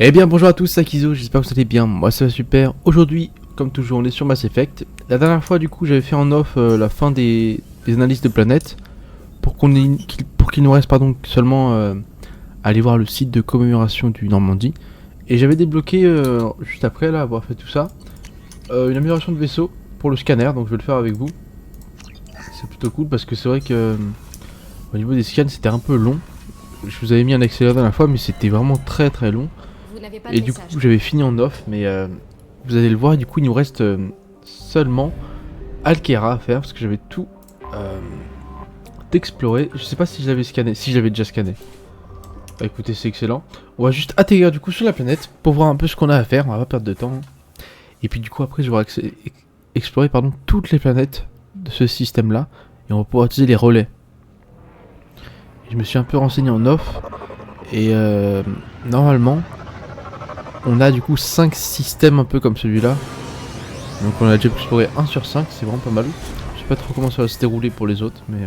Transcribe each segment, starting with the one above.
Eh bien bonjour à tous, c'est Akizo, j'espère que vous allez bien, moi ça va super. Aujourd'hui, comme toujours, on est sur Mass Effect. La dernière fois du coup j'avais fait en off la fin des analyses de planètes pour qu'il nous reste seulement à aller voir le site de commémoration du Normandie. Et j'avais débloqué juste après là avoir fait tout ça une amélioration de vaisseau pour le scanner, donc je vais le faire avec vous. C'est plutôt cool parce que c'est vrai que au niveau des scans c'était un peu long. Je vous avais mis un accéléré la dernière fois mais c'était vraiment très très long. Et du coup j'avais fini en off mais vous allez le voir, du coup il nous reste seulement Alkera à faire parce que j'avais tout exploré. Je sais pas si je l'avais scanné, si je l'avais déjà scanné. Bah écoutez, c'est excellent. On va juste atterrir du coup sur la planète pour voir un peu ce qu'on a à faire, on va pas perdre de temps. Et puis du coup après je vais explorer toutes les planètes de ce système là et on va pouvoir utiliser les relais. Je me suis un peu renseigné en off et normalement on a du coup 5 systèmes un peu comme celui-là. Donc on a déjà exploré 1 sur 5, c'est vraiment pas mal. Je sais pas trop comment ça va se dérouler pour les autres, mais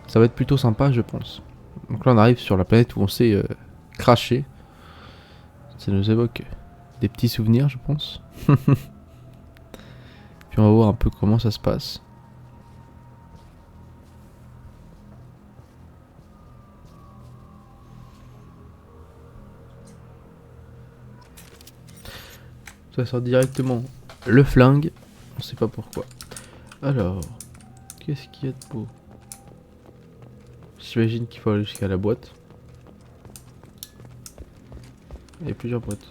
ça va être plutôt sympa je pense. Donc là on arrive sur la planète où on s'est craché. Ça nous évoque des petits souvenirs je pense. Puis on va voir un peu comment ça se passe. Ça sort directement le flingue, on sait pas pourquoi. Alors, qu'est-ce qu'il y a de beau? J'imagine qu'il faut aller jusqu'à la boîte. Il y a plusieurs boîtes.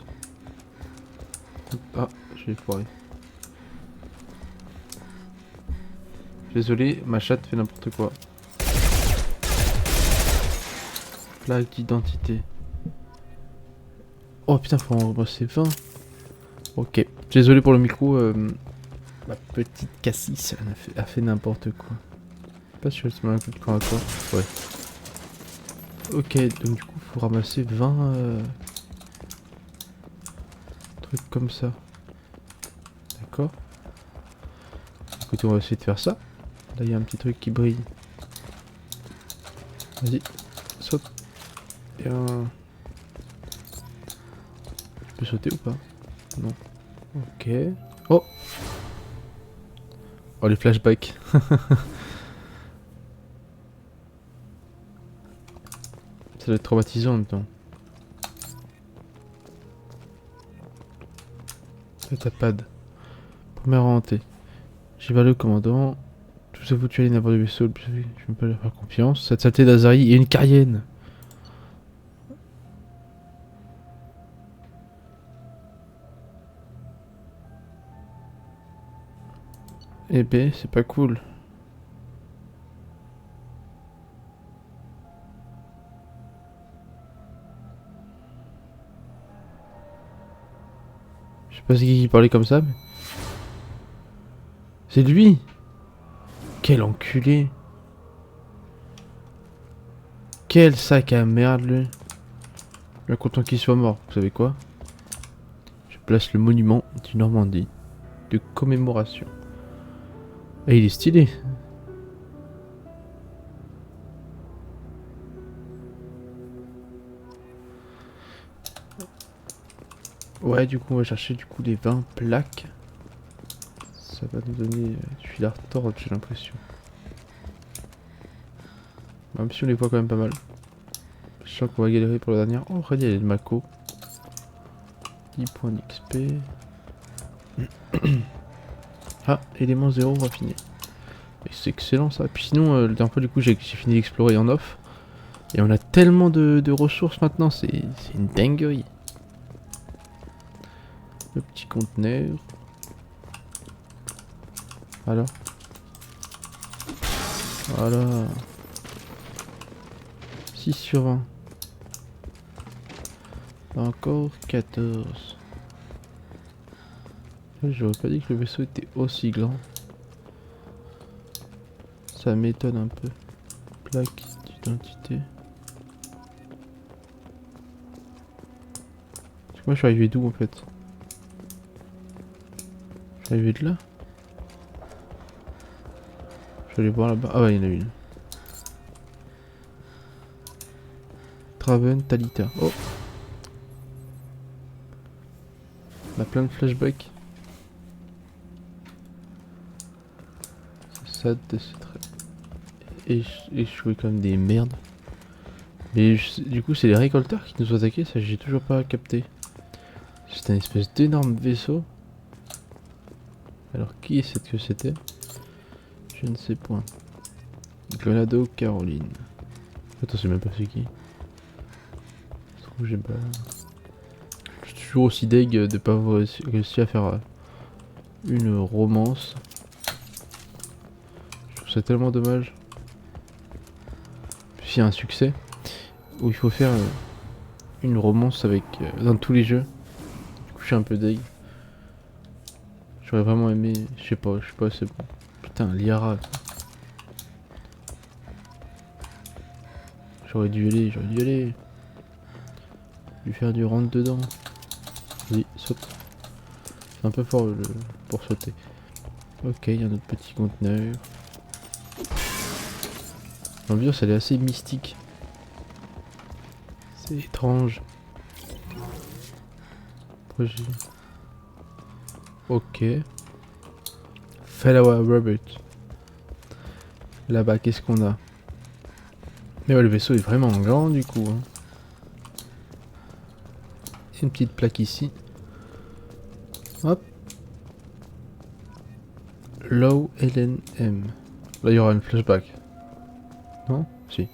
Ah, j'ai foiré. Désolé, ma chatte fait n'importe quoi. Plaque d'identité. Oh putain, faut en rembourser 20. Ok, désolé pour le micro. Ma petite Cassis a fait n'importe quoi. Je sais pas si je vais se mettre un coup de corps à corps. Ouais. Ok, donc du coup, faut ramasser 20 trucs comme ça. D'accord. Écoutez, on va essayer de faire ça. Là, il y a un petit truc qui brille. Vas-y, saute. Bien. Je peux sauter ou pas? Non. Ok. Oh! Oh, les flashbacks. Ça doit être traumatisant en même temps. Tapad. Première orientée. J'ai valu le commandant. Tout ça vous tuer les navires du vaisseau. Je ne peux pas leur faire confiance. Cette saleté d'Azari et une Carienne. Eh ben, c'est pas cool. Je sais pas c'est qui parlait comme ça, mais... C'est lui! Quel enculé! Quel sac à merde, lui! Bien content qu'il soit mort, vous savez quoi? Je place le monument du Normandie de commémoration. Et il est stylé! Ouais, du coup, on va chercher les 20 plaques. Ça va nous donner du fil à retordre, j'ai l'impression. Même si on les voit quand même pas mal. Je sens qu'on va galérer pour la dernière. Oh, regardez, il y a le Mako. 10 points d'XP. Ah, élément 0 raffiné. C'est excellent ça. Puis sinon, la dernière fois, du coup, j'ai fini d'explorer en off. Et on a tellement de ressources maintenant, c'est une dinguerie. Le petit conteneur. Voilà. Voilà. 6 sur 20. Encore 14. J'aurais pas dit que le vaisseau était aussi grand. Ça m'étonne un peu. Plaque d'identité. Moi je suis arrivé d'où en fait? Je suis arrivé de là? Je vais aller voir là-bas. Ah ouais, il y en a une. Traven Talita. Oh! On a plein de flashbacks. Ça, c'est très... Et je jouais comme des merdes. Mais du coup, c'est les récolteurs qui nous ont attaqués, ça j'ai toujours pas capté. C'est un espèce d'énorme vaisseau. Alors, qui est-ce que c'était? Je ne sais point. Grenado Caroline. Attends, c'est même pas c'est qui. Je trouve que j'ai pas... Je suis toujours aussi deg de pas avoir réussi à faire une romance. Je trouve ça tellement dommage. S'il y a un succès où il faut faire une romance avec dans tous les jeux. Du coup, je suis un peu deg. J'aurais vraiment aimé, je sais pas, c'est bon. Putain, Liara. J'aurais dû y aller. Lui faire du rentre dedans. Vas-y, saute. C'est un peu fort pour sauter. Ok, il y a notre petit conteneur. L'ambiance elle est assez mystique. C'est étrange. Projet. Ok. Fellow Robert. Là-bas, qu'est-ce qu'on a? Mais ouais, le vaisseau est vraiment grand du coup. Hein. Une petite plaque ici. Hop. Low LNM. Là, il y aura une flashback. Non? Si.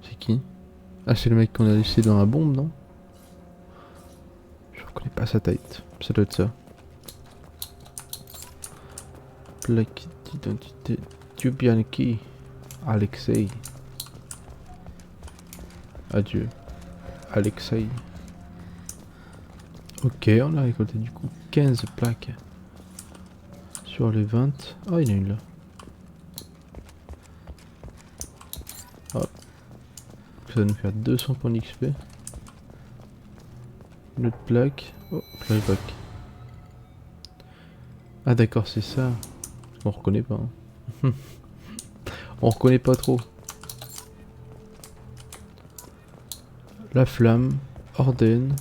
C'est qui? Ah, c'est le mec qu'on a laissé dans la bombe, non? Je reconnais pas sa tête. Ça doit être ça. Plaque d'identité. Tubianki. Alexei. Adieu. Alexei. Ok, on a récolté du coup 15 plaques. Sur les 20. Ah, il y en a une là. Hop. Ça va nous faire 200 points d'XP. Une autre plaque. Oh, flashback. Ah d'accord, c'est ça. On reconnaît pas. Hein. On reconnaît pas trop. La flamme. Orden.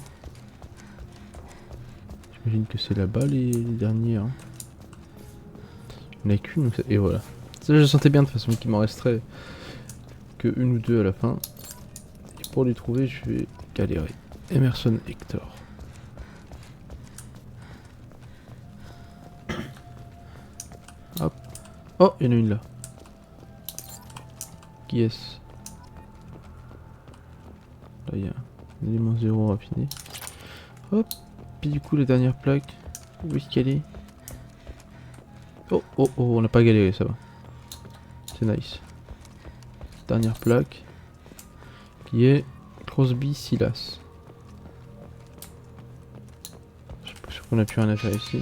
J'imagine que c'est là-bas les dernières. Hein. Il n'y en a qu'une. Et voilà. Ça, je sentais bien de toute façon qu'il m'en resterait que une ou deux à la fin. Et pour les trouver, je vais galérer. Emerson Hector. Hop. Oh, il y en a une là. Qui est-ce? Là, il y a un élément 0 raffiné. Hop. Puis du coup, la dernière plaque. Où est-ce qu'elle est? Oh, oh, oh, on n'a pas galéré, ça va. C'est nice. Dernière plaque. Qui est Crosby Silas. Je pense qu'on n'a plus rien à faire ici.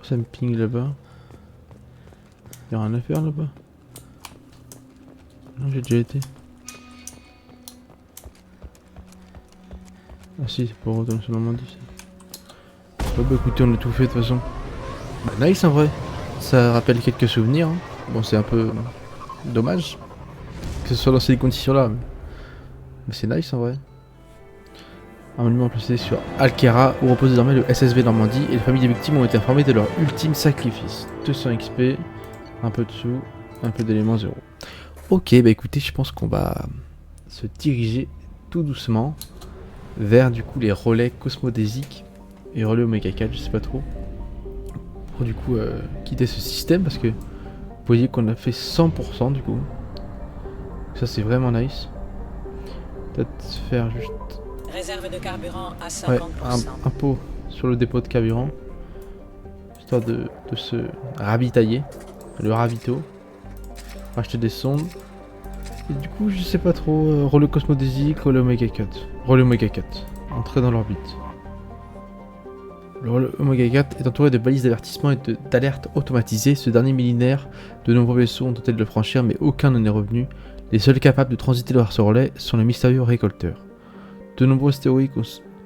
Ça me ping là-bas. Y'a rien à faire là-bas? Non, j'ai déjà été. Ah si, c'est pour retourner sur Normandie ça. Oh bah écoutez, on a tout fait de toute façon. Bah nice en vrai. Ça rappelle quelques souvenirs. Hein. Bon, c'est un peu dommage que ce soit dans ces conditions-là. Mais c'est nice en vrai. Un monument placé sur Alkera où repose désormais le SSV Normandie et les familles des victimes ont été informées de leur ultime sacrifice. 200 XP, un peu de sous, un peu d'éléments 0. Ok, bah écoutez, je pense qu'on va se diriger tout doucement vers du coup les relais cosmodésiques et relais Omega 4, je sais pas trop. Pour du coup quitter ce système parce que vous voyez qu'on a fait 100% du coup. Ça c'est vraiment nice. Peut-être faire juste... Réserve de carburant à 50%. Ouais, un pot sur le dépôt de carburant. Histoire de se ravitailler. Le ravito. Acheter des sondes. Et du coup, je sais pas trop. Relais cosmodésique, relais Omega 4. Relais Omega 4. Entrer dans l'orbite. Le relais Omega 4 est entouré de balises d'avertissement et d'alerte automatisées. Ce dernier millénaire, de nombreux vaisseaux ont tenté de le franchir, mais aucun n'en est revenu. Les seuls capables de transiter vers ce relais sont les mystérieux récolteurs. De nombreuses théories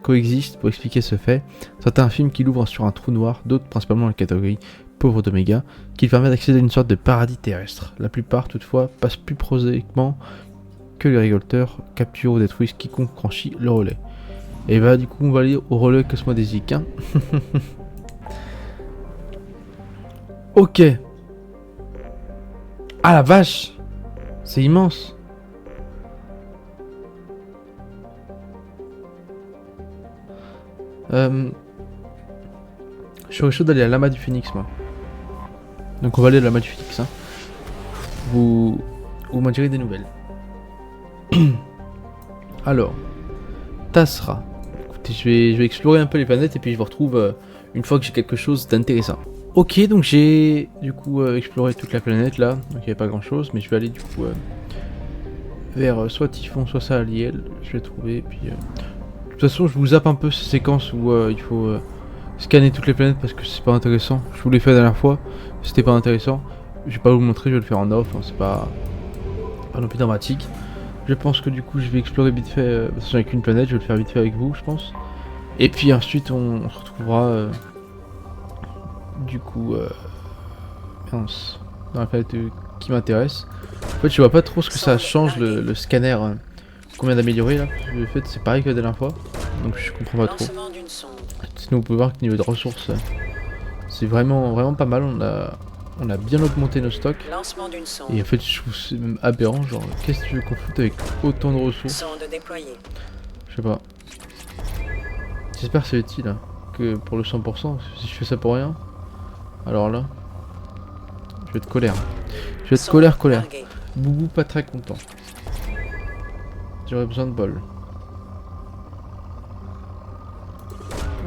coexistent pour expliquer ce fait. Certains affirment qu'il ouvre sur un trou noir, d'autres, principalement la catégorie pauvre d'Oméga, qui permet d'accéder à une sorte de paradis terrestre. La plupart, toutefois, passent plus prosaïquement que les récolteurs, capturent ou détruisent quiconque franchit le relais. Et bah du coup on va aller au relais cosmodésique. Hein. Ok. Ah la vache. C'est immense. Je serais chaud d'aller à l'Amas du Phénix moi. Donc on va aller à l'Amas du Phénix. Hein. Vous m'en direz des nouvelles. Alors. Tassra. Écoutez, je vais explorer un peu les planètes et puis je vous retrouve une fois que j'ai quelque chose d'intéressant. Ok, donc j'ai du coup exploré toute la planète là, donc il n'y avait pas grand chose, mais je vais aller du coup vers soit Typhon, soit Saliel, je vais trouver, et puis de toute façon je vous zappe un peu ces séquences où il faut scanner toutes les planètes parce que c'est pas intéressant. Je vous l'ai fait la dernière fois, c'était pas intéressant, je vais pas vous le montrer, je vais le faire en off, hein, c'est pas non plus dramatique. Je pense que du coup je vais explorer vite fait, parce que j'en ai qu'une planète, je vais le faire vite fait avec vous je pense. Et puis ensuite on se retrouvera du coup mince, dans la planète qui m'intéresse. En fait je vois pas trop ce que ça change le scanner qu'on vient d'améliorer là. Le fait c'est pareil que la dernière fois, donc je comprends pas trop. Sinon vous pouvez voir que niveau de ressources c'est vraiment pas mal, on a bien augmenté nos stocks. Et en fait je trouve c'est même aberrant, genre qu'est-ce que tu veux qu'on foute avec autant de ressources? Je sais pas. J'espère que c'est utile hein, que pour le 100%, si je fais ça pour rien, alors là, je vais être colère. Je vais être colère. Boubou pas très content. J'aurais besoin de bol.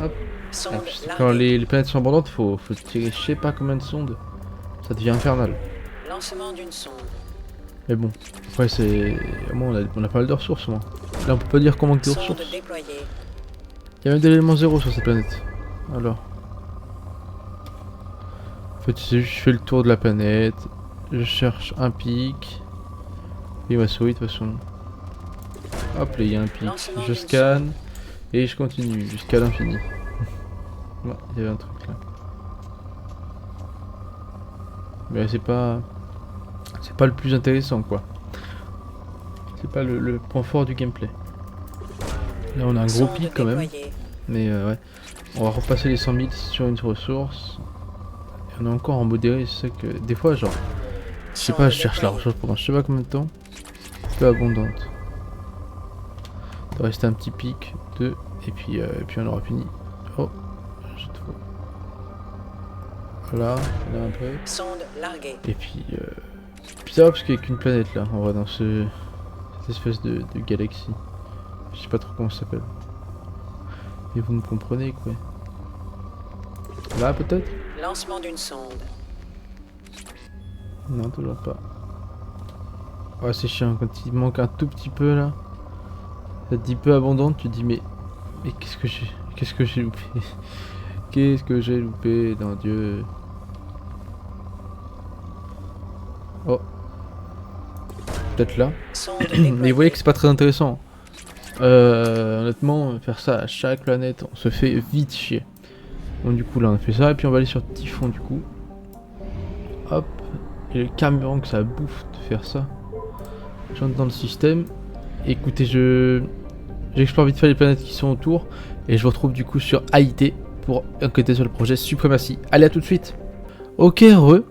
Hop. Quand les planètes sont abondantes, faut tirer je sais pas combien de sondes. Ça devient infernal. Mais bon, après c'est... Moi on a pas mal de ressources moi. Là on peut pas dire qu'on manque de ressources. Il y a même de l'élément 0 sur cette planète. Alors. En fait je fais le tour de la planète. Je cherche un pic. Et ma souris de toute façon. Hop là il y a un pic. Je scanne. Et je continue jusqu'à l'infini. Bon, il y avait un truc là. Mais c'est pas le plus intéressant quoi. C'est pas le point fort du gameplay. Là on a un gros pic quand même. Mais ouais. On va repasser les 100 000 sur une ressource. Et on est encore en modéré, c'est ça que... Des fois genre... Je sais pas, je cherche la ressource pendant je sais pas combien de temps. Peu abondante. Il doit rester un petit pic, 2, et puis on aura fini. Oh, j'ai trop. Voilà, là un peu. Et puis ça va parce qu'il n'y a qu'une planète là, on va dans cette espèce de galaxie. Je sais pas trop comment ça s'appelle. Et vous me comprenez quoi. Là peut-être. Lancement d'une sonde. Non, toujours pas. Ouais, c'est chiant quand il manque un tout petit peu là. Ça te dit peu abondante, tu te dis mais qu'est-ce que j'ai loupé. Qu'est-ce que j'ai loupé dans Dieu. Oh. Peut-être là. Mais vous voyez que c'est pas très intéressant. Honnêtement, faire ça à chaque planète, on se fait vite chier. Donc du coup là on a fait ça et puis on va aller sur Typhon du coup. Hop. Et le carburant que ça bouffe de faire ça. J'entre dans le système. Écoutez, j'explore vite fait les planètes qui sont autour. Et je vous retrouve du coup sur AIT pour enquêter sur le projet Suprématie. Allez, à tout de suite. Ok, heureux.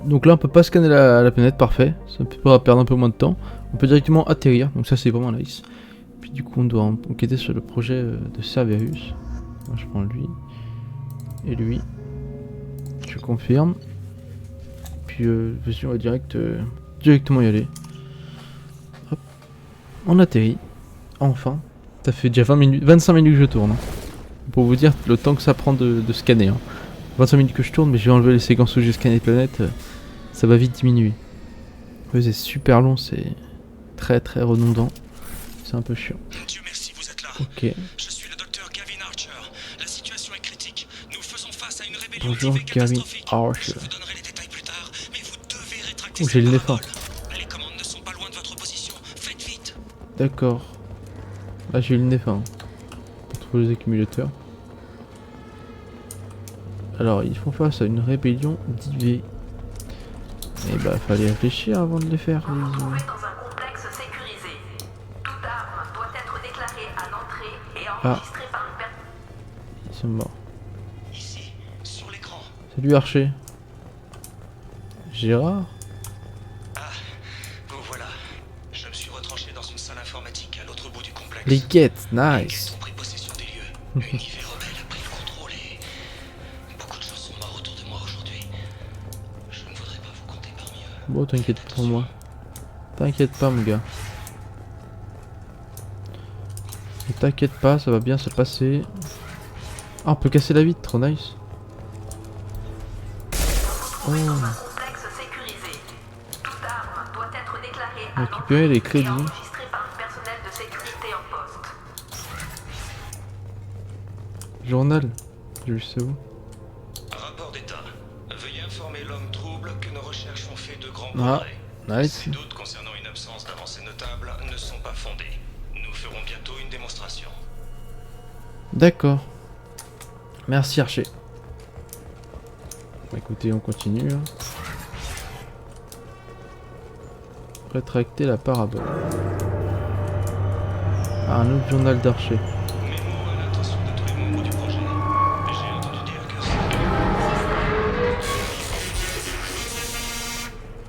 Donc là on peut pas scanner la planète, parfait. Ça me fait pas perdre un peu moins de temps. On peut directement atterrir, donc ça c'est vraiment nice. Puis du coup on doit enquêter sur le projet de Cerberus. Moi je prends lui. Et lui. Je confirme. Puis vas-y on va directement y aller. Hop. On atterrit. Enfin. Ça fait déjà 25 minutes que je tourne. Hein. Pour vous dire le temps que ça prend de scanner. Hein. 25 minutes que je tourne, mais je vais enlever les séquences où j'ai scanné les planètes. Ça va vite diminuer. C'est super long, c'est très redondant. C'est un peu chiant. Dieu merci, vous êtes là. Ok. Je suis le docteur Gavin Archer. La situation est critique. Nous faisons face à une rébellion Bonjour Gavin Archer. Je vous donnerai les détails plus tard, mais vous devez rétracter J'ai le nez fin. Les commandes ne sont pas loin de votre position. Faites vite. D'accord. Là j'ai eu le nez fin. On trouve les accumulateurs. Alors, ils font face à une rébellion d'IV. Et bah, fallait réfléchir avant de les faire. Vous vous trouvez dans un complexe sécurisé. Toute arme doit être déclarée à l'entrée et enregistrée par une personne. Ils sont morts. Ici, sur l'écran. Salut Archer. Gérard? Vous voilà. Je me suis retranché dans une salle informatique à l'autre bout du complexe. Les guettes, Les nice. Geth ont pris possession des lieux. L'univers rebelle a pris le contrôle et beaucoup de gens sont morts autour de moi aujourd'hui. Je ne voudrais pas vous compter parmi eux. Bon, t'inquiète pour moi. T'inquiète pas, mon gars. Ne t'inquiète pas, ça va bien se passer. Ah, on peut casser la vitre, trop nice. Oh. Complexe sécurisé. Toute arme doit être déclarée à Récupérer les l'entrée et crédits. enregistrée par un personnel de sécurité en poste. Journal. J'ai vu ça où? Rapport d'état. Veuillez informer l'homme trouble que nos recherches ont fait de grands Ah, progrès. nice. Ces doutes concernant une absence d'avancée notable ne sont pas fondés. Nous ferons bientôt une démonstration. D'accord. Merci Archer. Bah, écoutez, on continue. Hein. Rétracter la parabole. Ah, un autre journal d'Archer. Mémo à l'attention de tous les membres du projet. J'ai entendu dire que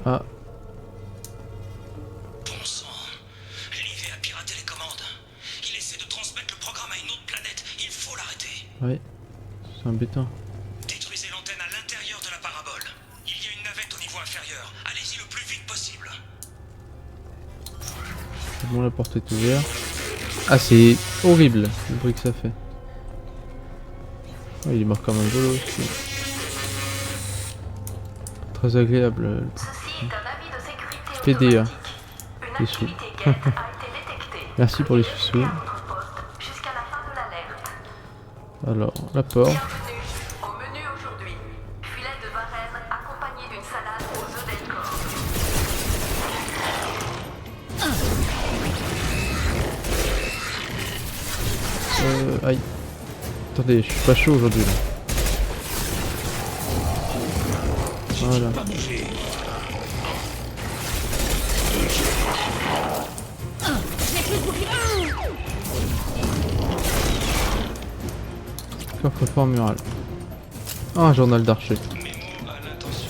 Ah, bon sang. L'IV a piraté les commandes. Il essaie de transmettre le programme à une autre planète. Il faut l'arrêter. ouais. C'est embêtant. Détruisez l'antenne à l'intérieur de la parabole. Il y a une navette au niveau inférieur. Allez-y le plus vite possible. C'est bon, la porte est ouverte. Ah, c'est horrible le bruit que ça fait. Oh, il est mort comme un golo aussi. Très agréable. Ceci est un avis de sécurité PDA. automatique. Une Les sous. activité Geth a été détectée. Merci pour les Veuillez sous-sous. rester à votre poste jusqu'à la fin de l'alerte. Alors, la porte. Bienvenue au menu aujourd'hui. Filet de Varenne accompagné d'une salade aux œufs d'Elcor. Aïe. Attendez, je suis pas chaud aujourd'hui là. Voilà. Coffre-fort mural. Ah, un journal d'Archer. Mémo à l'attention.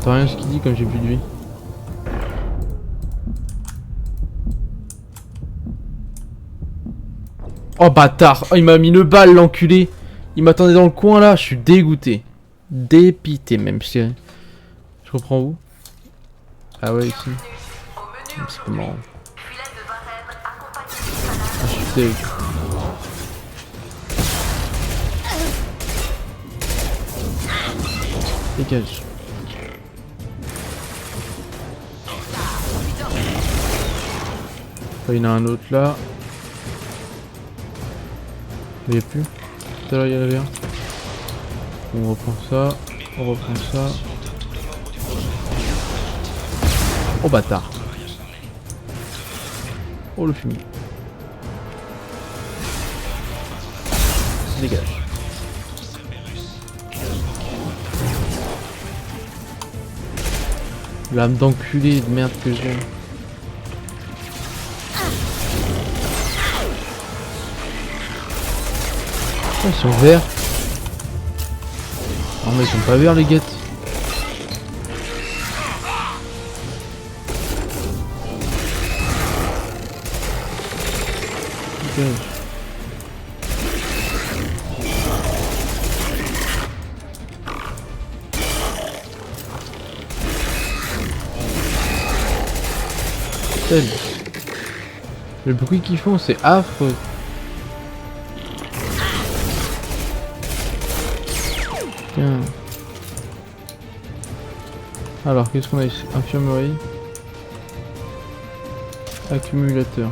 T'as rien ce qu'il dit comme j'ai plus de vie. Oh bâtard. Oh, il m'a mis une balle l'enculé. Il m'attendait dans le coin là, je suis dégoûté. Dépité même, je dirais. Je reprends où? Ah ouais, ici. Au menu C'est pas marrant. filet de Varenne accompagné d'une salade Ah, je suis deg. Dégage. Ah, il y en a un autre là. Il n'y a plus. Tout à l'heure il y en avait un. On reprend ça. On reprend ça. Oh bâtard. Oh le fumier. Dégage. L'âme d'enculé de merde que j'ai. Oh, ils sont verts. Oh mais ils sont pas verts les guettes. Dégage. Tel. Le bruit qu'ils font c'est affreux. Tiens. Alors qu'est-ce qu'on a ici? Infirmerie. Accumulateur.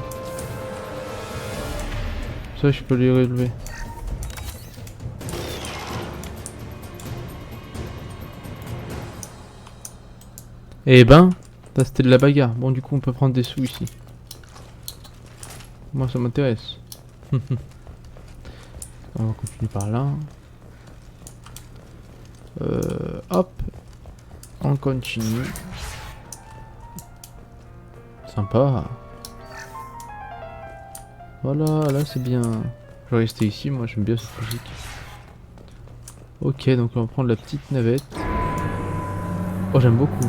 Ça je peux les relever. Eh ben, Là c'était de la bagarre. Bon du coup on peut prendre des sous ici. Moi ça m'intéresse. On va continuer par là. Hop. On continue. Sympa. Voilà, là c'est bien. Je vais rester ici, moi j'aime bien cette musique. Ok, donc on va prendre la petite navette. Oh j'aime beaucoup.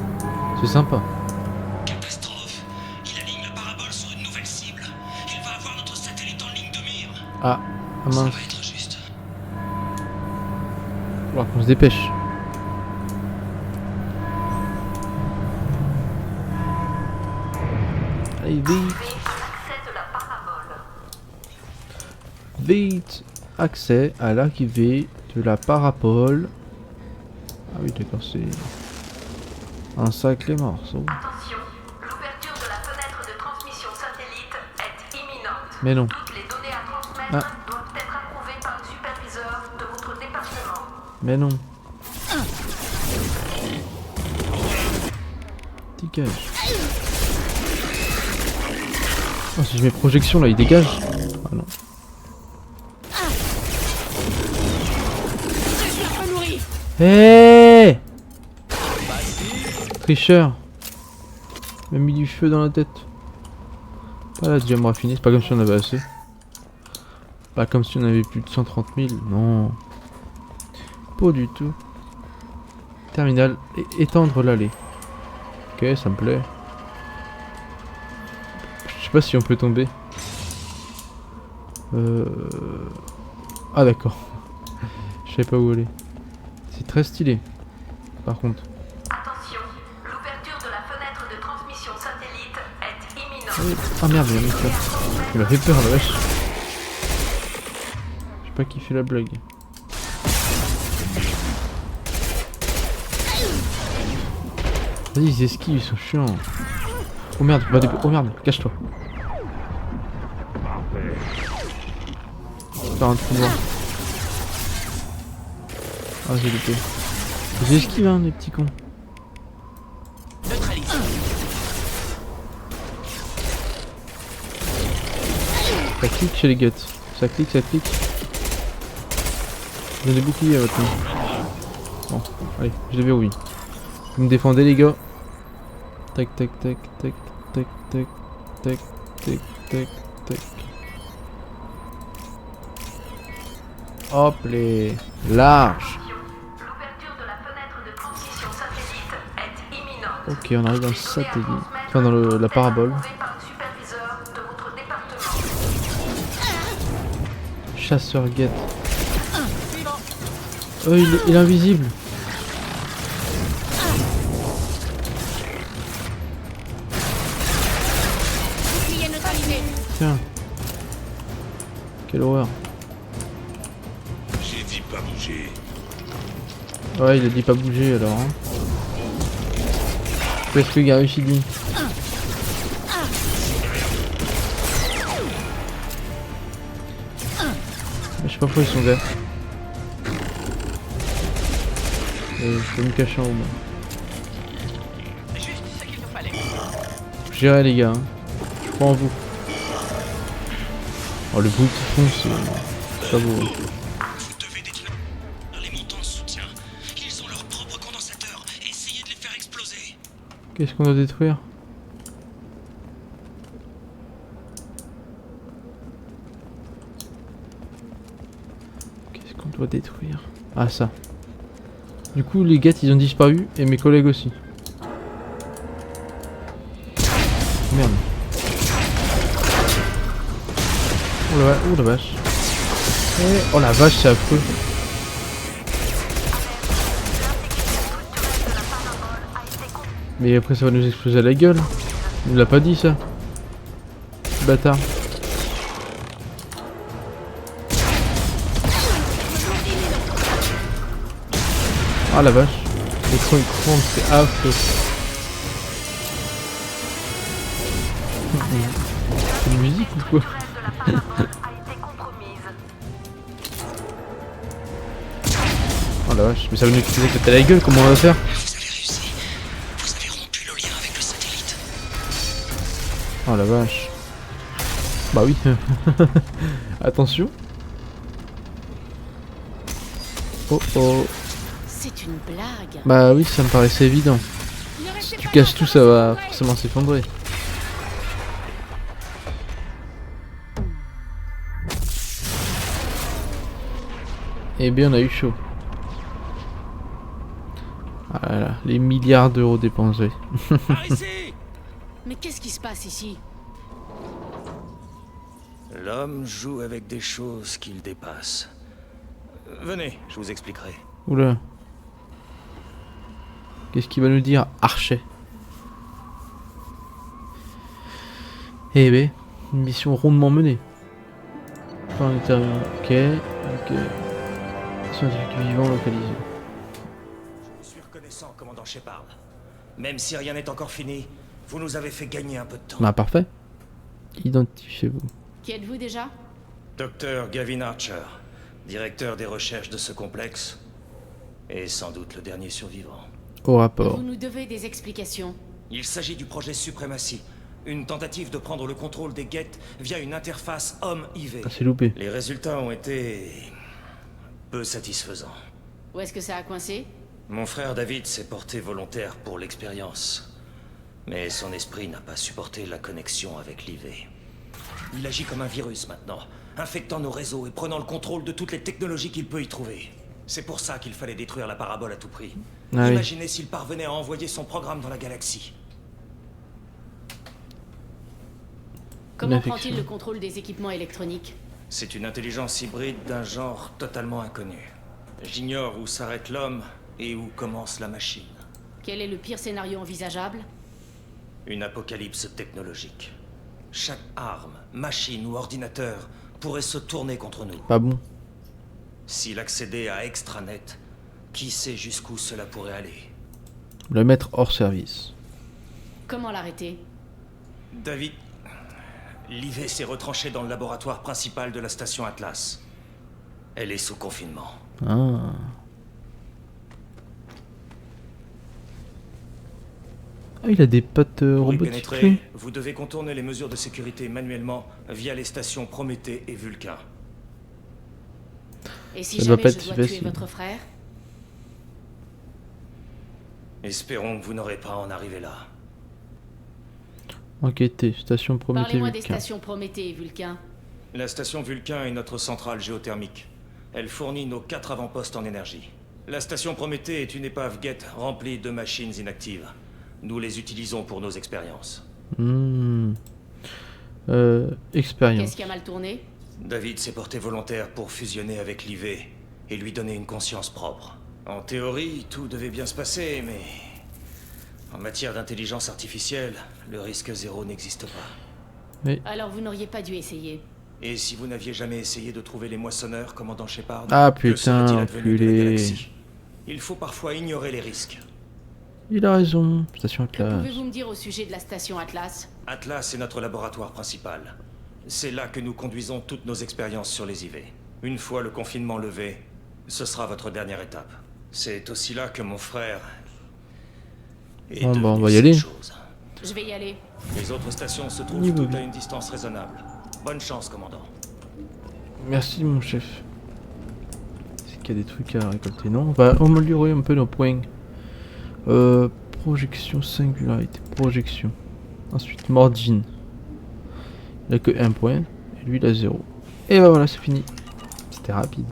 C'est sympa. Catastrophe. Il aligne la parabole sur une nouvelle cible. Il va avoir notre satellite en ligne de mire. Ah, ah Ça mince. va être juste. Il va falloir qu'on se dépêche. Allez, vite. Accès de la parabole. Vite. Accès à l'arrivée de la parabole. Ah oui, d'accord, c'est un sacré morceau. Attention, l'ouverture de la fenêtre de transmission satellite est imminente. Mais non. Toutes les données à transmettre doivent être approuvées par le superviseur de votre département. Mais non. Dégage. Oh, si je mets projection là, il dégage. Ah non. Hé Tricheur. Il m'a mis du feu dans la tête. Pas la deuxième raffinée, c'est pas comme si on avait assez. Pas comme si on avait plus de 130 000, non. Pas du tout. Terminal, étendre l'allée. Ok, ça me plaît. Je sais pas si on peut tomber. Ah d'accord. Je savais pas où aller. C'est très stylé. Par contre. Attention, l'ouverture de la fenêtre de transmission satellite est imminente. Ah merde, il y a un mec là. Il m'a fait peur la vache. J'ai pas kiffé la blague. Vas-y, ils esquivent, ils sont chiants. Oh merde, oh merde, cache-toi. Faire un trou noir. Ah, j'ai loupé. Ils esquivent, hein, les petits cons. Ça clique chez les guts. Ça clique, ça clique. J'ai des boucliers à votre main. Bon, allez, je les verrouille. Vous me défendez les gars. Tac tac tac tac tac tac tac tac tac tac. Hop les large. L'ouverture de la fenêtre de transmission satellite est imminente. Ok, on arrive dans le satellite. Enfin dans la parabole. Approuvée par le superviseur de votre département. Chasseur guette. Oh il est invisible. Tiens. Quelle horreur. J'ai dit pas bouger. Ouais, il a dit pas bouger alors. Hein. Qu'est-ce que Garushi dit? Je sais pas pourquoi ils sont verts. Je peux me cacher en haut. Juste ce qu'il nous fallait. J'irai les gars. Hein. Je crois en vous. Oh le bruit qu'ils font c'est pas beau. Vous devez détruire les montants de soutien. Ils ont leur propre condensateur. Essayez de les faire exploser. Qu'est-ce qu'on doit détruire? Qu'est-ce qu'on doit détruire? Ah ça. Du coup les gars ils ont disparu et mes collègues aussi. Merde. Oh la vache. Oh la vache c'est affreux. Mais après ça va nous exploser à la gueule. Il nous l'a pas dit ça. Bâtard. Ah la vache. L'écran il crame, c'est affreux. C'est une musique ou quoi? A été compromise. Oh la vache, mais ça va nous exploser peut-être à la gueule, comment on va faire? Vous avez réussi. Vous avez rompu le lien avec le satellite. Oh la vache. Bah oui. Attention. Oh oh. C'est une blague. Bah oui, ça me paraissait évident. Si tu casses tout, ça va forcément s'effondrer. Eh bien, on a eu chaud. Voilà, les milliards d'euros dépensés. Par ici! Mais qu'est-ce qui se passe ici? L'homme joue avec des choses qu'il dépasse. Venez, je vous expliquerai. Oula. Qu'est-ce qu'il va nous dire, Archet? Eh ben, une mission rondement menée. Planétarium, ok, ok. Scientifique vivant localisé. Je suis reconnaissant, commandant Shepard. Même si rien n'est encore fini, vous nous avez fait gagner un peu de temps. Bah parfait. Identifiez-vous. Qui êtes-vous déjà? Docteur Gavin Archer, directeur des recherches de ce complexe, et sans doute le dernier survivant. Au rapport. Vous nous devez des explications. Il s'agit du projet Suprématie, une tentative de prendre le contrôle des Geth via une interface homme-IV. Ah, c'est loupé. Les résultats ont été peu satisfaisants. Où est-ce que ça a coincé? Mon frère David s'est porté volontaire pour l'expérience, mais son esprit n'a pas supporté la connexion avec l'IV. Il agit comme un virus maintenant, infectant nos réseaux et prenant le contrôle de toutes les technologies qu'il peut y trouver. C'est pour ça qu'il fallait détruire la parabole à tout prix. Ah oui. Imaginez s'il parvenait à envoyer son programme dans la galaxie. Comment Une prend-il infection. le contrôle des équipements électroniques? C'est une intelligence hybride d'un genre totalement inconnu. J'ignore où s'arrête l'homme et où commence la machine. Quel est le pire scénario envisageable? Une apocalypse technologique. Chaque arme, machine ou ordinateur pourrait se tourner contre nous. Pas bon. S'il accédait à Extranet, qui sait jusqu'où cela pourrait aller? Le mettre hors service. Comment l'arrêter? David, l'IV s'est retranchée dans le laboratoire principal de la station Atlas. Elle est sous confinement. Ah. Ah, il a des pattes Pour y robotiques. pénétrer, lui. vous devez contourner les mesures de sécurité manuellement via les stations Prométhée et Vulcain. Et si Ça doit jamais pas je être dois si tuer facile. votre frère? Espérons que vous n'aurez pas à en arriver là. Enquêter, station Prométhée. Parlez-moi des Vulcain. stations Prométhée et Vulcain. La station Vulcain est notre centrale géothermique. Elle fournit nos 4 avant-postes en énergie. La station Prométhée est une épave Geth remplie de machines inactives. Nous les utilisons pour nos expériences. Hmm. Expérience. Qu'est-ce qui a mal tourné? David s'est porté volontaire pour fusionner avec l'IV et lui donner une conscience propre. En théorie, tout devait bien se passer, mais... En matière d'intelligence artificielle, le risque zéro n'existe pas. Alors vous n'auriez pas dû essayer. Et si vous n'aviez jamais essayé de trouver les moissonneurs, commandant Shepard, Ah, que putain, serait-il advenu de la enculé. galaxie? Il faut parfois ignorer les risques. Il a raison. Station Que Atlas. pouvez-vous me dire au sujet de la station Atlas? Atlas est notre laboratoire principal. C'est là que nous conduisons toutes nos expériences sur les IV. Une fois le confinement levé, ce sera votre dernière étape. C'est aussi là que mon frère est Bon, bah, on devenu va y cette aller. chose. Je vais y aller. Les autres stations se trouvent Niveau toutes bi. à une distance raisonnable. Bonne chance, commandant. Merci mon chef. Est-ce qu'il y a des trucs à récolter? Non. On va améliorer un peu nos points. Projection, singularité, projection. Ensuite, Mordine. Il a que 1 point. Et lui, il a 0. Et bah voilà, c'est fini. C'était rapide.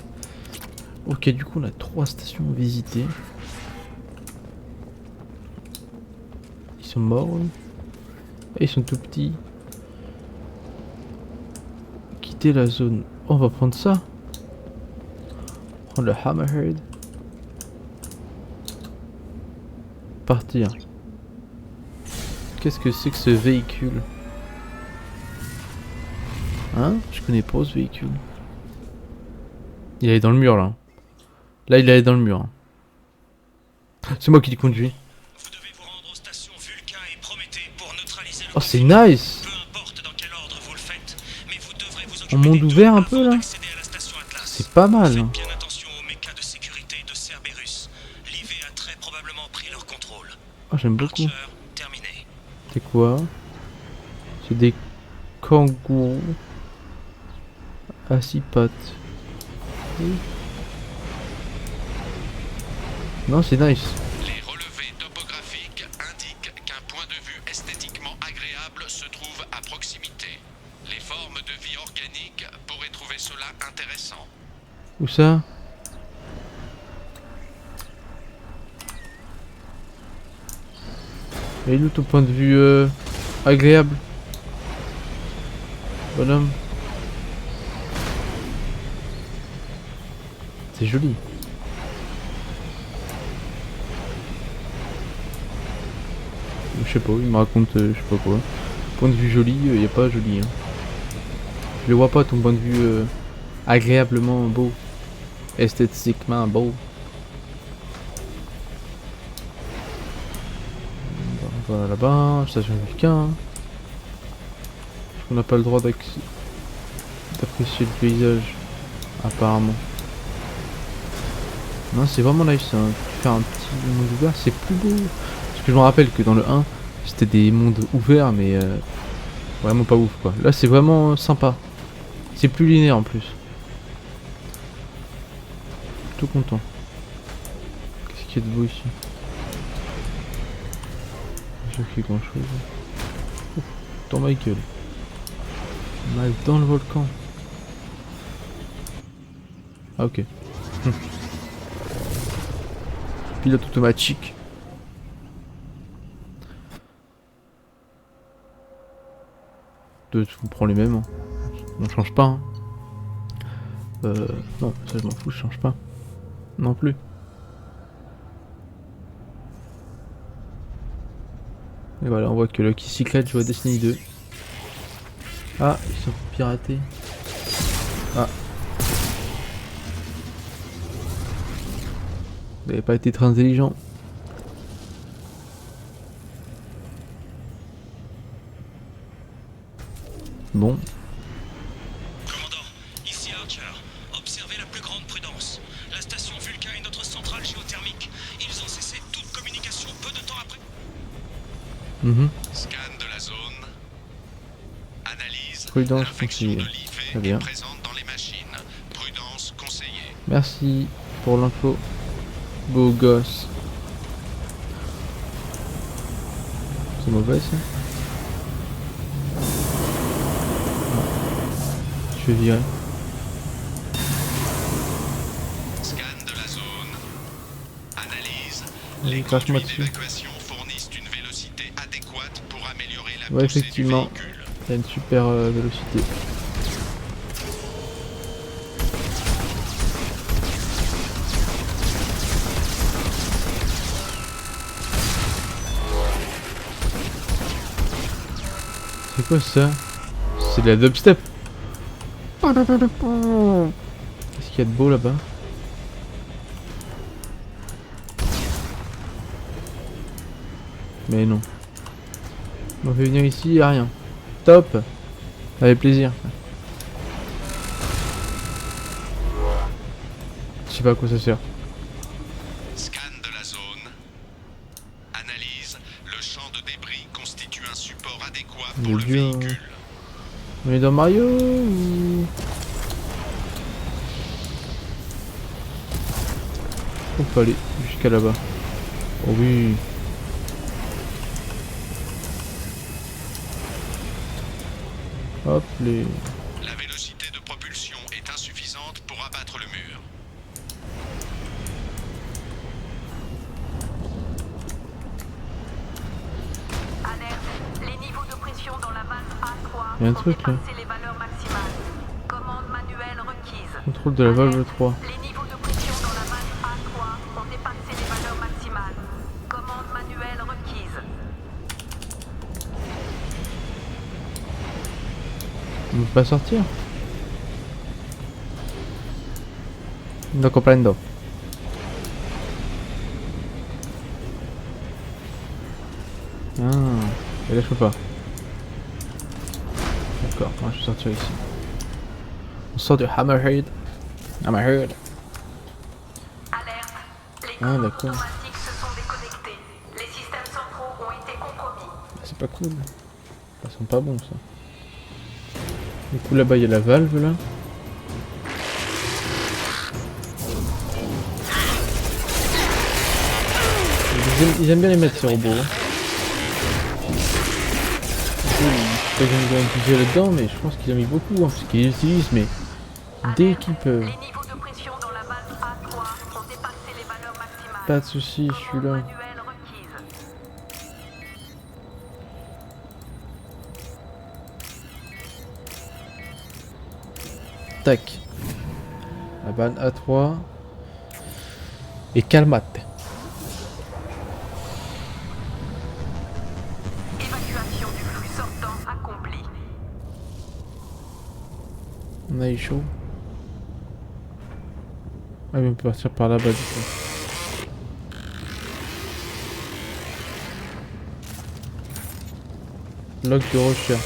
Ok, du coup, on a 3 stations visitées. Ils sont morts. Et ils sont tout petits. Quitter la zone. Oh, on va prendre ça. Prendre le Hammerhead. Partir. Qu'est-ce que c'est que ce véhicule? Hein? Je connais pas ce véhicule. Il est dans le mur là. Là il est dans le mur. C'est moi qui le conduis. Vous devez vous rendre aux stations Vulcain et Prométhée pour neutraliser le Oh c'est confinement. nice. Peu importe dans quel ordre vous le faites, mais vous devrez vous En occuper monde des deux ouvert un avant peu là. d'accéder à la station Atlas. C'est pas mal. Faites Hein. bien attention aux mécas de sécurité de Cerberus. L'IV a très probablement pris leur contrôle. Oh j'aime beaucoup. Archer, terminé. C'est quoi? C'est des kangourous à 6 pattes. Oui. Non, c'est nice. Les relevés topographiques indiquent qu'un point de vue esthétiquement agréable se trouve à proximité. Les formes de vie organique pourraient trouver cela intéressant. Où ça? Et où ton point de vue agréable? Bonhomme. C'est joli. Je sais pas, il me raconte je sais pas quoi. Point de vue joli, y a pas joli. Hein. Je le vois pas ton point de vue agréablement beau. Esthétiquement beau. Voilà là-bas, station Vulcain. On n'a pas le droit d'apprécier le paysage. Apparemment. Non, c'est vraiment nice. Hein. Faire un petit monde ouvert, c'est plus beau. Parce que je me rappelle que dans le 1, c'était des mondes ouverts, mais vraiment pas ouf quoi. Là, c'est vraiment sympa. C'est plus linéaire en plus. Plutôt content. Qu'est-ce qu'il y a de beau ici? J'ai fait grand chose. Ouf, dans Michael. Mal dans le volcan. Ah ok. Pilote automatique. On prend les mêmes. Hein. On change pas. Hein. Non, ça je m'en fous, je change pas. Non plus. Et voilà, on voit que Lucky Secret joue à Destiny 2. Ah, ils sont piratés. Ah. Vous n'avez pas été très intelligent. Bon. Commandant, ici Archer. Observez la plus grande prudence. La station Vulcain est notre centrale géothermique. Ils ont cessé toute communication peu de temps après. Scan de la zone. Analyse. Prudence L'infection de conseillée. Très l'IV bien. est présente dans les machines. Prudence conseillée. Merci pour l'info. Beau gosse. C'est mauvais ça. Je vais virer. Scan de la zone. Analyse. Allez, Les crache-moi conduits dessus. d'évacuation fournissent une vélocité adéquate pour améliorer la Ouais, poussée du effectivement. véhicule. Il y a une super vélocité. C'est quoi ça? C'est de la dubstep. Qu'est-ce qu'il y a de beau là-bas? Mais non. On fait venir ici, y a rien. Top. Avec plaisir. Je sais pas à quoi ça sert. Scan de la zone. Analyse. Le champ de débris constitue un support adéquat Il est pour le dur. véhicule. On est dans Mario ou... On peut aller jusqu'à là-bas. Oh oui. Hop les... La vélocité de propulsion est insuffisante pour abattre le mur. Alerte. Les niveaux de pression dans la valve A3 Il y a un ont truc, là. dépassé les valeurs maximales. Commande manuelle requise. Contrôle de la valve 3. Les niveaux de pression dans la valve A3 ont dépassé les valeurs maximales. Commande manuelle requise. On peut pas sortir. No comprendo. Ah, et là je peux pas. D'accord, moi je vais sortir ici. On sort du Hammerhead. Hammerhead. Alerte. Les Ah, commandes d'accord. automatiques se sont déconnectées. Les systèmes centraux ont été compromis. C'est pas cool. Ça sent pas bon ça. Du coup là-bas il y a la valve là. Ils aiment bien les mettre ces robots. Hein. Du coup, je sais pas qu'ils ont budget là-dedans, mais je pense qu'ils ont mis beaucoup hein, parce qu'ils les utilisent mais dès qu'ils peuvent. Les niveaux de pression dans la valve A3 ont dépassé les valeurs maximales. Pas de soucis, je suis là. Manuelle requise. Tac. La vanne A3. Et calmate. Évacuation du flux sortant accomplie. On a eu chaud. Ah oui, on peut partir par là-bas du coup. Log de recherche.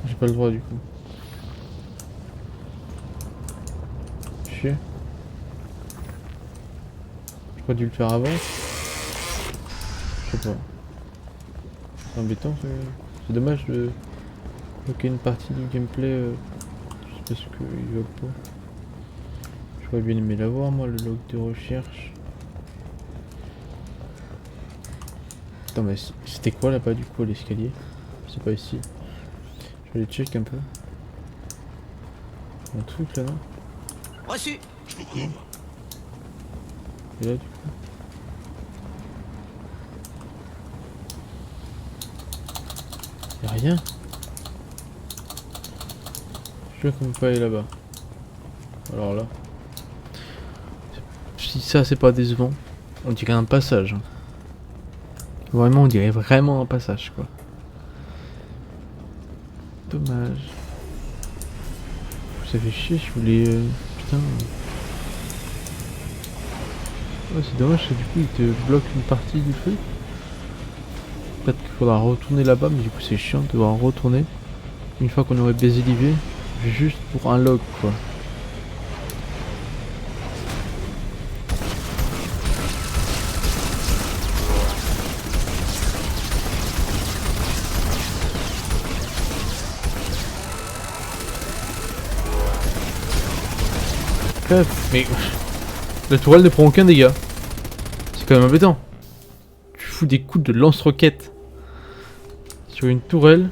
J'ai pas le droit du coup. Chier. J'aurais dû le faire avant. Je sais pas. C'est embêtant, c'est dommage de bloquer une partie du gameplay juste parce qu'il va pas. J'aurais bien aimé l'avoir moi, le log de recherche. Attends mais c'était quoi là-bas du coup l'escalier? C'est pas ici. Je vais aller check un peu. Un truc là non? Reçu. Et là du coup. Y'a rien. Je sais qu'on peut pas aller là-bas. Alors là. Si ça c'est pas décevant, on dirait un passage. Hein. Vraiment on dirait vraiment un passage quoi. Dommage. Ça fait chier, je voulais... Putain. Ouais, c'est dommage que du coup il te bloque une partie du truc. Peut-être qu'il faudra retourner là-bas, mais du coup c'est chiant de devoir retourner. Une fois qu'on aurait baisé l'IV, juste pour un log quoi. Mais la tourelle ne prend aucun dégât. C'est quand même embêtant. Tu fous des coups de lance-roquette sur une tourelle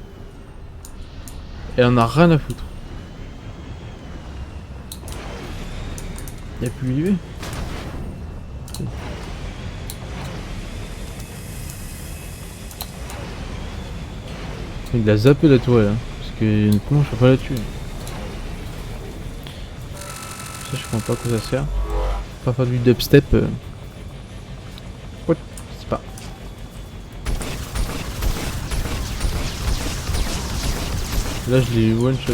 et elle en a rien à foutre. Y'a plus l'IV. Il a zappé la tourelle hein, parce que honnêtement je peux pas la tuer. Ça, je comprends pas à quoi ça sert. Pas faire du dubstep. What? C'est pas. Là, je l'ai one shot.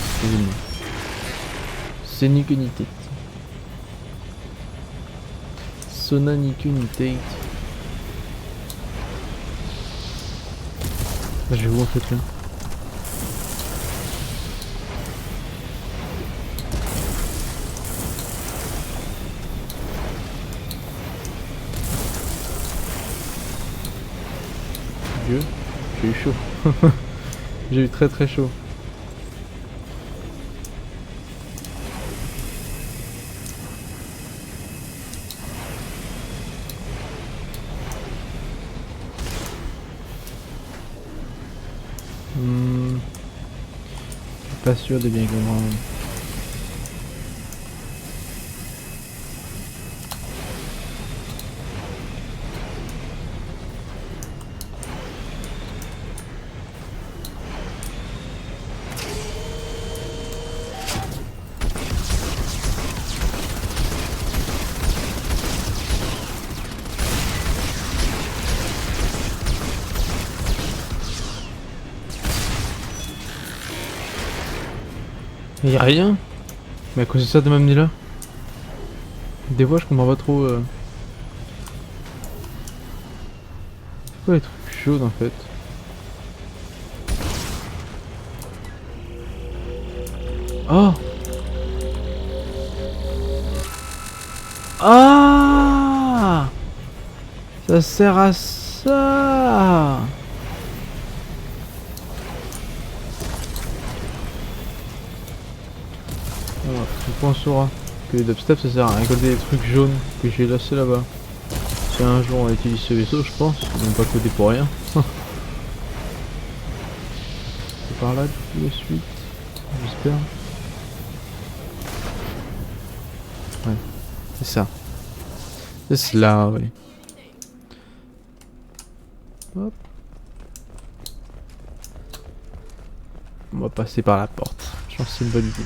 C'est ni que ni tête. Sona ni que ni tête. Là, je vais où en fait là? J'ai eu chaud. J'ai eu très très chaud. Je suis pas sûr de bien comprendre. Y'a rien. Mais à cause de ça de m'amener là. Des fois je comprends pas trop c'est quoi les trucs chauds en fait? Oh. Ah. Ça sert à ça. Bon, après, on saura que les dubstep ça sert à récolter des trucs jaunes que j'ai laissés là-bas. Si un jour on utilise ce vaisseau, je pense, ils n'ont pas codé pour rien. C'est par là du coup la suite, j'espère. Ouais, c'est ça. C'est cela, oui. Hop. On va passer par la porte. Je pense que c'est une bonne idée.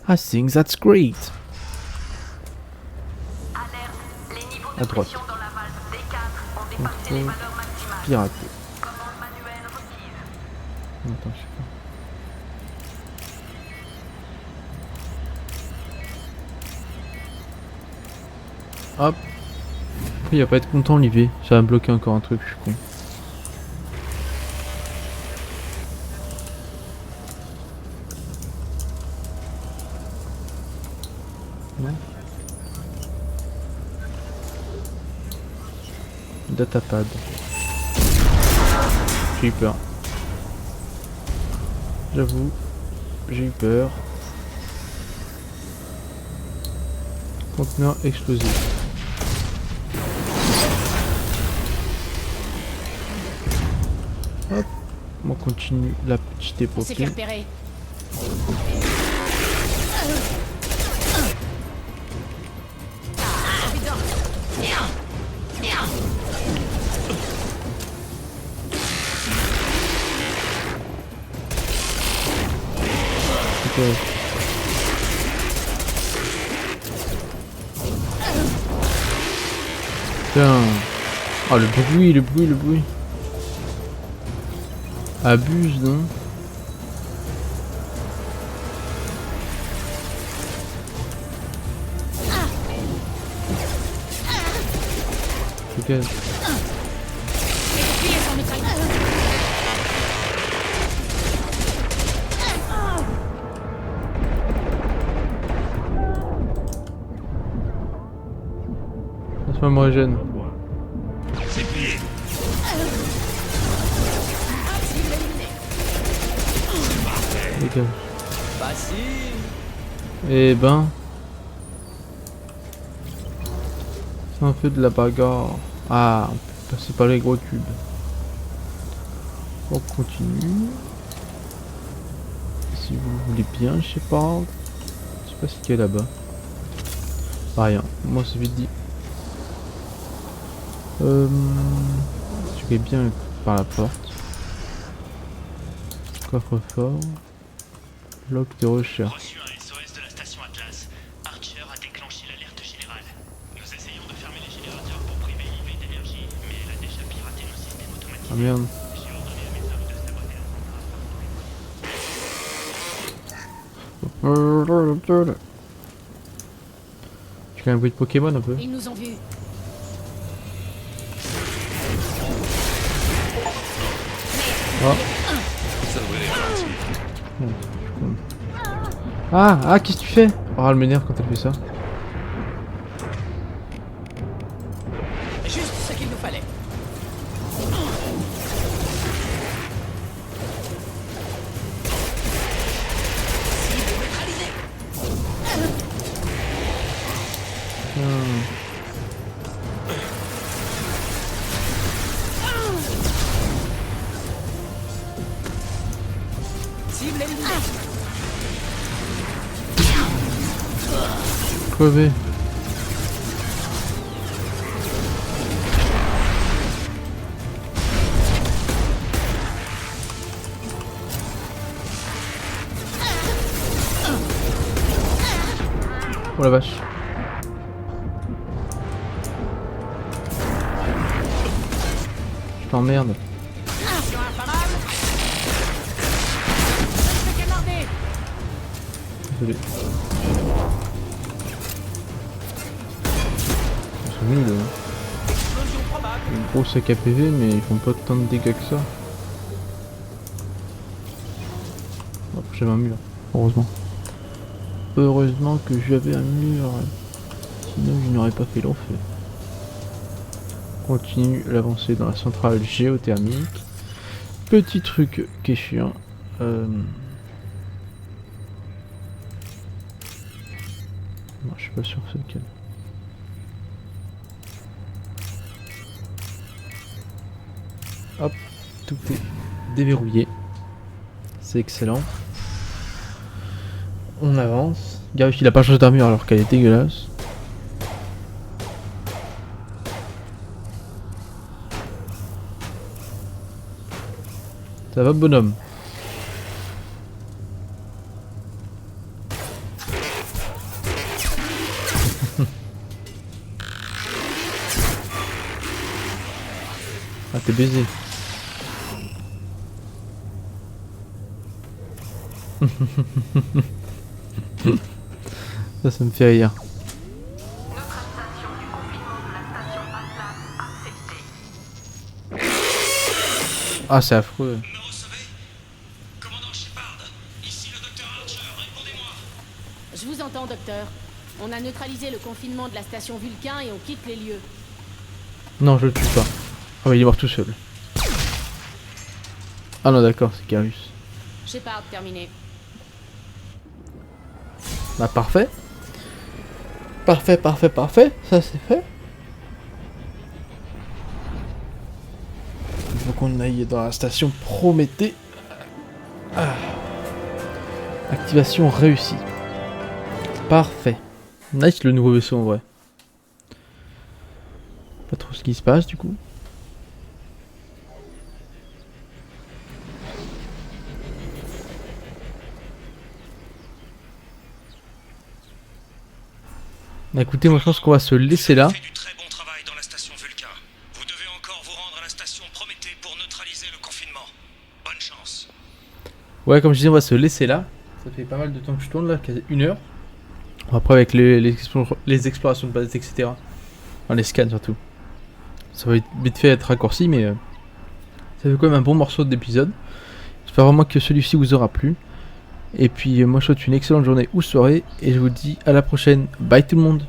I think that's great. Alerte, les niveaux À de droite. pression dans la valve D4 ont dépassé les valeurs maximales. Pirate. Commande manuelle requise. Attends, je sais pas. Hop. Il va pas être content Olivier. Ça va me bloquer encore un truc, je suis con. Non. Datapad. J'ai eu peur. J'avoue, j'ai eu peur. Conteneur explosif. Hop, on continue la petite On s'est fait épopée. repérer. Ok. Putain. Oh le bruit, le bruit, le bruit. Abuse, non? Ok. Appuyez sur le mitrailleur. Laisse-moi me régène. C'est plié. Ok. Eh ben. C'est un peu de la bagarre. Ah, on peut passer par les gros tubes. On continue. Si vous voulez bien, je sais pas. Je sais pas ce qu'il y a là-bas. Pas rien. Moi c'est vite dit. Je vais bien par la porte. Coffre-fort. Log de recherche. Reçu un SOS de la station Atlas. Archer a déclenché l'alerte générale. Nous essayons de fermer les générateurs pour priver l'IV d'énergie, mais elle a déjà piraté nos systèmes automatisés. Ah merde. J'ai ordonné à mes hommes de saboter la centrale. Tu fais un bruit de Pokémon un peu. Ils nous ont vus. Oh. Ça devrait les ralentir. Ah, qu'est-ce que tu fais? Oh, elle m'énerve quand elle fait ça. Juste ce qu'il nous fallait. Cible éliminée. Crevé. Oh la vache. Je t'emmerde. Mission infamable. Je fais canarder. Désolé. Ils sont nuls. Explosion probable. Une grosse sac à PV mais ils font pas tant de dégâts que ça. Bon, après j'avais un mur, heureusement. Heureusement que j'avais un mur. Sinon je n'aurais pas fait l'enfer. Continue l'avancée dans la centrale géothermique. Petit truc qui est chiant. Non, je suis pas sûr que c'est lequel. Hop, tout est déverrouillé. C'est excellent. On avance. Garus il a pas changé d'armure alors qu'elle est dégueulasse. Ça va bonhomme. Ah t'es baisé. Ça me fait rire. Neutralisation du confinement de la station Atlas acceptée. Ah c'est affreux. Me recevez? Commandant Shepard, ici le docteur Archer, répondez-moi. Je vous entends, docteur. On a neutralisé le confinement de la station Vulcain et on quitte les lieux. Non je le tue pas. Ah mais il est mort tout seul. Ah non d'accord c'est Garus. Shepard, terminé. Bah parfait. Parfait, parfait, parfait. Ça c'est fait. Il faut qu'on aille dans la station Prométhée. Ah. Activation réussie. Parfait. Nice le nouveau vaisseau en vrai. Pas trop ce qui se passe du coup. Bah écoutez, moi je pense qu'on va se laisser là. Vous avez fait du très bon travail dans la station Vulcain. Vous devez encore vous rendre à la station Prométhée pour neutraliser le confinement. Bonne chance. Ouais, comme je disais, on va se laisser là. Ça fait pas mal de temps que je tourne là, quasi 1 heure. Après, avec les explorations de planètes, etc. Enfin, les scans surtout. Ça va vite fait être raccourci, mais ça fait quand même un bon morceau d'épisode. J'espère vraiment que celui-ci vous aura plu. Et puis, moi, je vous souhaite une excellente journée ou soirée. Et je vous dis à la prochaine. Bye tout le monde!